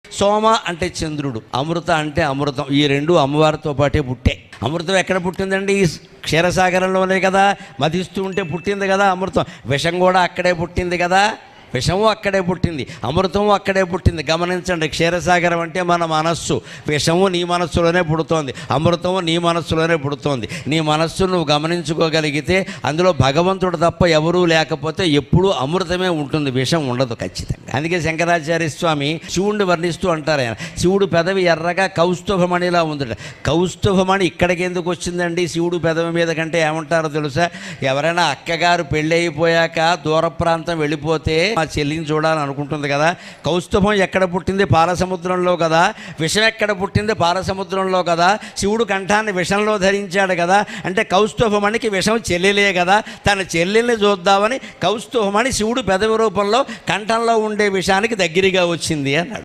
సోమ అంటే చంద్రుడు, అమృత అంటే అమృతం. ఈ రెండు అమ్మవారితో పాటే పుట్టే. అమృతం ఎక్కడ పుట్టిందండి? ఈ క్షీరసాగరంలోనే కదా, మధిస్తూ ఉంటే పుట్టింది కదా అమృతం. విషం కూడా అక్కడే పుట్టింది కదా, విషము అక్కడే పుట్టింది, అమృతము అక్కడే పుట్టింది. గమనించండి, క్షీరసాగరం అంటే మన మనస్సు. విషము నీ మనస్సులోనే పుడుతోంది, అమృతము నీ మనస్సులోనే పుడుతోంది. నీ మనస్సు నువ్వు గమనించుకోగలిగితే అందులో భగవంతుడు తప్ప ఎవరూ లేకపోతే ఎప్పుడూ అమృతమే ఉంటుంది, విషం ఉండదు ఖచ్చితంగా. అందుకే శంకరాచార్య స్వామి శివుడిని వర్ణిస్తూ అంటారు ఆయన, శివుడు పెదవి ఎర్రగా కౌస్తుభమణిలా ఉందట. కౌస్తుభమణి ఇక్కడికి ఎందుకు వచ్చిందండి శివుడు పెదవి మీద కంటే? ఏమంటారో తెలుసా? ఎవరైనా అక్కగారు పెళ్ళి అయిపోయాక దూర ప్రాంతం వెళ్ళిపోతే మా చెల్లిని చూడాలని అనుకుంటుంది కదా. కౌస్తుభం ఎక్కడ పుట్టింది? పాలసముద్రంలో కదా. విషం ఎక్కడ పుట్టింది? పాలసముద్రంలో కదా. శివుడు కంఠాన్ని విషంలో ధరించాడు కదా. అంటే కౌస్తుభమణికి విషం చెల్లెలే కదా. తన చెల్లెల్ని చూద్దామని కౌస్తుభమణి శివుడు పెదవి రూపంలో కంఠంలో ఉండే విషానికి దగ్గరగా వచ్చింది అన్నాడు.